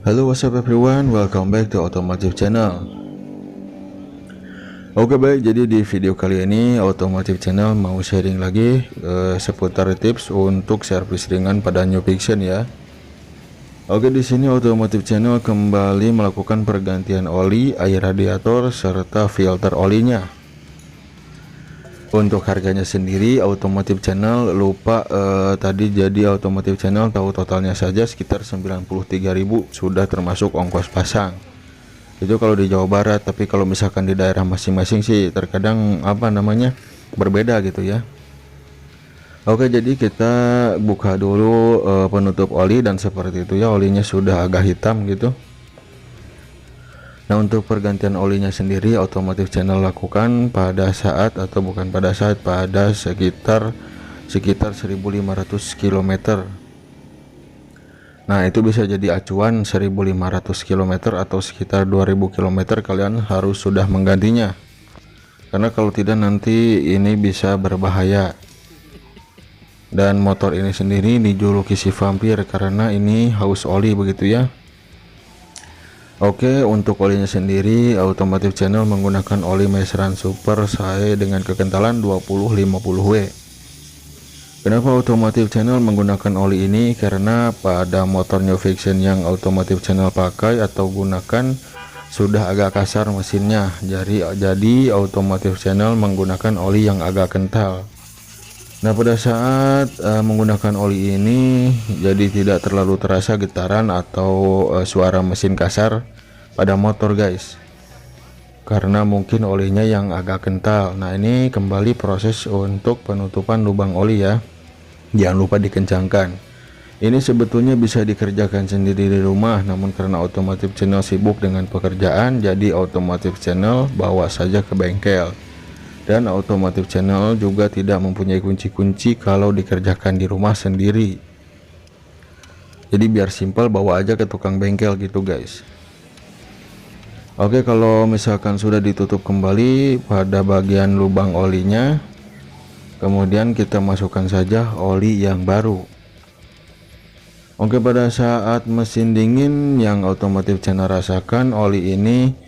Halo, what's up everyone, welcome back to Automotive Channel. Oke baik, jadi di video kali ini Automotive Channel mau sharing lagi seputar tips untuk servis ringan pada New Vision ya. Oke, di sini Automotive Channel kembali melakukan pergantian oli, air radiator serta filter olinya. Untuk harganya sendiri Automotive Channel lupa tadi, jadi Automotive Channel tahu totalnya saja sekitar 93.000 sudah termasuk ongkos pasang. Itu kalau di Jawa Barat, tapi kalau misalkan di daerah masing-masing sih terkadang berbeda gitu ya. Oke, jadi kita buka dulu penutup oli dan seperti itu ya, olinya sudah agak hitam gitu. Nah, untuk pergantian olinya sendiri Automotive Channel lakukan pada sekitar 1.500 km. Nah, itu bisa jadi acuan 1.500 km atau sekitar 2.000 km kalian harus sudah menggantinya, karena kalau tidak nanti ini bisa berbahaya. Dan motor ini sendiri dijuluki si vampir karena ini haus oli begitu ya. Oke, untuk olinya sendiri Automotive Channel menggunakan oli Meseran Super SAE dengan kekentalan 20-50W. Kenapa Automotive Channel menggunakan oli ini? Karena pada motor New Vision yang Automotive Channel pakai atau gunakan sudah agak kasar mesinnya, jadi Automotive Channel menggunakan oli yang agak kental. Nah, pada saat menggunakan oli ini jadi tidak terlalu terasa getaran atau suara mesin kasar pada motor guys, karena mungkin olinya yang agak kental. Nah, ini kembali proses untuk penutupan lubang oli ya, jangan lupa dikencangkan. Ini sebetulnya bisa dikerjakan sendiri di rumah, namun karena Automotive Channel sibuk dengan pekerjaan, jadi Automotive Channel bawa saja ke bengkel. Dan Automotive Channel juga tidak mempunyai kunci-kunci kalau dikerjakan di rumah sendiri, jadi biar simpel bawa aja ke tukang bengkel gitu guys. Oke, kalau misalkan sudah ditutup kembali pada bagian lubang olinya, kemudian kita masukkan saja oli yang baru. Oke, pada saat mesin dingin yang Automotive Channel rasakan, oli ini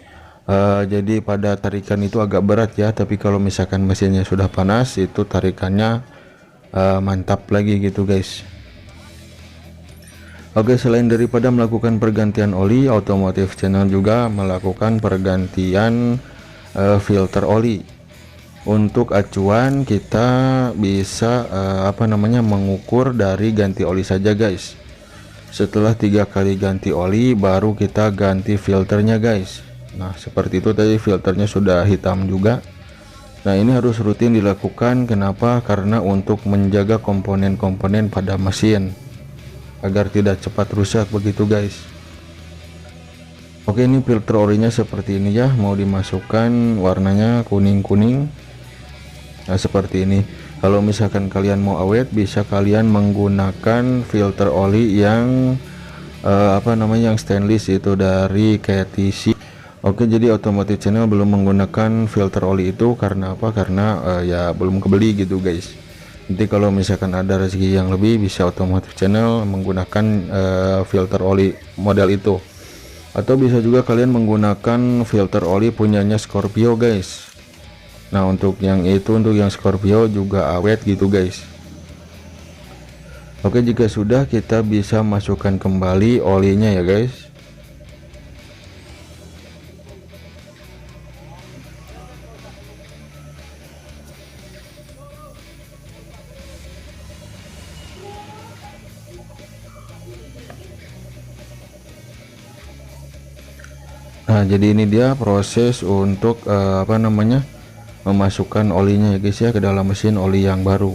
jadi pada tarikan itu agak berat ya, tapi kalau misalkan mesinnya sudah panas itu tarikannya mantap lagi gitu guys. Oke, selain daripada melakukan pergantian oli, Automotive Channel juga melakukan pergantian filter oli. Untuk acuan kita bisa mengukur dari ganti oli saja guys. Setelah 3 kali ganti oli baru kita ganti filternya guys. Nah, seperti itu tadi, filternya sudah hitam juga. Nah, ini harus rutin dilakukan. Kenapa? Karena untuk menjaga komponen-komponen pada mesin agar tidak cepat rusak begitu guys. Oke, ini filter olinya seperti ini ya, mau dimasukkan warnanya kuning-kuning. Nah, seperti ini. Kalau misalkan kalian mau awet, bisa kalian menggunakan filter oli yang yang stainless, itu dari KTC. Oke, jadi Automotive Channel belum menggunakan filter oli itu karena apa? Karena ya belum kebeli gitu guys. Nanti kalau misalkan ada rezeki yang lebih, bisa Automotive Channel menggunakan filter oli model itu. Atau bisa juga kalian menggunakan filter oli punyanya Scorpio guys. Nah, untuk yang Scorpio juga awet gitu guys. Oke, jika sudah, kita bisa masukkan kembali olinya ya guys. Nah, jadi ini dia proses untuk memasukkan olinya ya guys ya ke dalam mesin oli yang baru.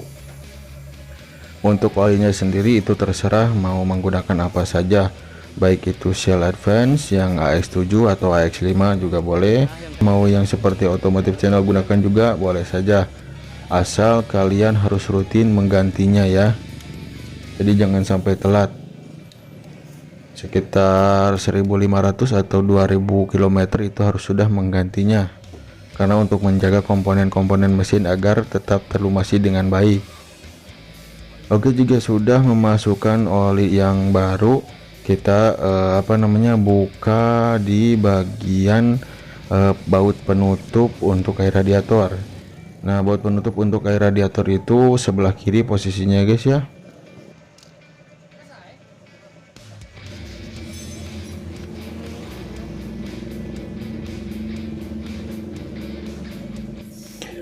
Untuk olinya sendiri itu terserah mau menggunakan apa saja, baik itu Shell Advance yang AX7 atau AX5 juga boleh, mau yang seperti Automotive Channel gunakan juga boleh saja, asal kalian harus rutin menggantinya ya. Jadi jangan sampai telat. Sekitar 1.500 atau 2.000 km itu harus sudah menggantinya, karena untuk menjaga komponen-komponen mesin agar tetap terlumasi dengan baik. Oke, jika sudah memasukkan oli yang baru, kita buka di bagian baut penutup untuk air radiator. Nah, baut penutup untuk air radiator itu sebelah kiri posisinya guys ya.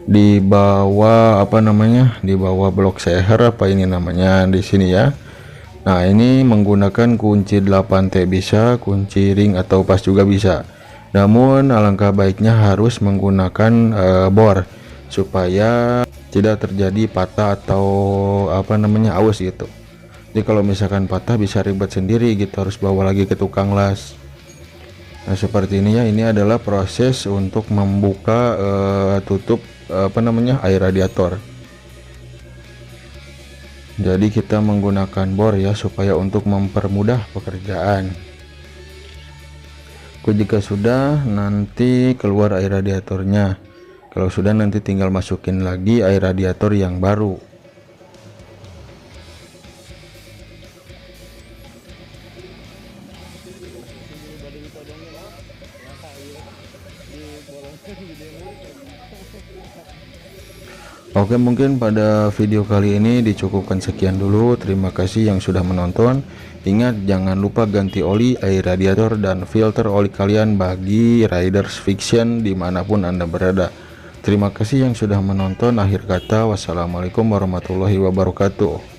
Di bawah di bawah blok seher apa ini namanya di sini ya. Nah, ini menggunakan kunci 8T bisa, kunci ring atau pas juga bisa. Namun alangkah baiknya harus menggunakan bor supaya tidak terjadi patah atau aus gitu. Jadi kalau misalkan patah bisa ribet sendiri gitu, harus bawa lagi ke tukang las. Nah, seperti ini ya. Ini adalah proses untuk membuka tutup air radiator. Jadi kita menggunakan bor ya supaya untuk mempermudah pekerjaan. Jika sudah, nanti keluar air radiatornya. Kalau sudah, nanti tinggal masukin lagi air radiator yang baru. Oke, mungkin pada video kali ini dicukupkan sekian dulu. Terima kasih yang sudah menonton. Ingat, jangan lupa ganti oli, air radiator, dan filter oli kalian bagi Riders Fiction dimanapun Anda berada. Terima kasih yang sudah menonton. Akhir kata, wassalamualaikum warahmatullahi wabarakatuh.